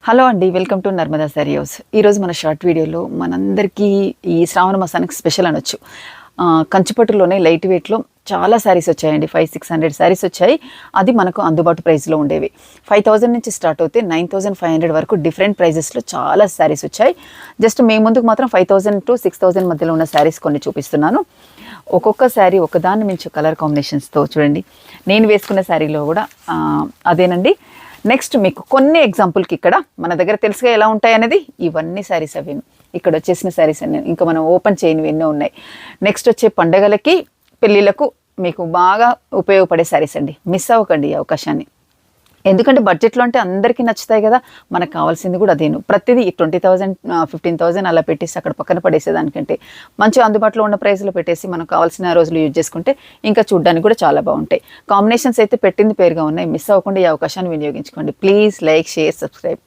Hello అండి, welcome to Narmada sari house. ఈరోజు మన షార్ట్ వీడియోలో మనందరికీ ఈ శ్రావణ మాసానికి స్పెషల్ అనొచ్చు. కంచిపట్టులోనే లైట్ వెయిట్లో చాలా శారీస్ వచ్చాయండి. 500-600 శారీస్ వచ్చాయి. అది మనకు అందుబాటు ప్రైస్లో ఉండేవి. 5000 నుంచి స్టార్ట్ అవుతే 9500 వరకు డిఫరెంట్ ప్రైజెస్లో చాలా శారీస్ వచ్చాయి. జస్ట్ మీ ముందుకు మాత్రం 5000 to 6000 మధ్యలో ఉన్న శారీస్ కొన్ని చూపిస్తున్నాను. ఒక్కొక్క శారీ ఒకదాన్ని మించి కలర్ కాంబినేషన్స్తో చూడండి. నేను వేసుకున్న శారీలో కూడా అదేనండి. నెక్స్ట్ మీకు కొన్ని ఎగ్జాంపుల్కి ఇక్కడ మన దగ్గర తెలుసుగా ఎలా ఉంటాయి అనేది ఇవన్నీ శారీస్ అవి ఇక్కడ వచ్చేసిన శారీస్ అన్నీ ఇంకా మనం ఓపెన్ చేయనివి ఎన్నో ఉన్నాయి. నెక్స్ట్ వచ్చే పండగలకి పెళ్ళిళ్ళకు మీకు బాగా ఉపయోగపడే శారీస్ అండి. మిస్ అవ్వకండి ఈ అవకాశాన్ని. ఎందుకంటే బడ్జెట్లో అంటే అందరికీ నచ్చుతాయి కదా. మనకు కావాల్సింది కూడా అదేను. ప్రతిదీ 20,000 15,000 అలా పెట్టేసి అక్కడ పక్కన పడేసేదానికంటే మంచి అందుబాటులో ఉన్న ప్రైస్లో పెట్టేసి మనకు కావాల్సిన రోజులు యూజ్ చేసుకుంటే ఇంకా చూడడానికి కూడా చాలా బాగుంటాయి. కాంబినేషన్స్ అయితే పెట్టింది పేరుగా ఉన్నాయి. మిస్ అవ్వకుండా ఈ అవకాశాన్ని వినియోగించుకోండి. Please like, share, subscribe.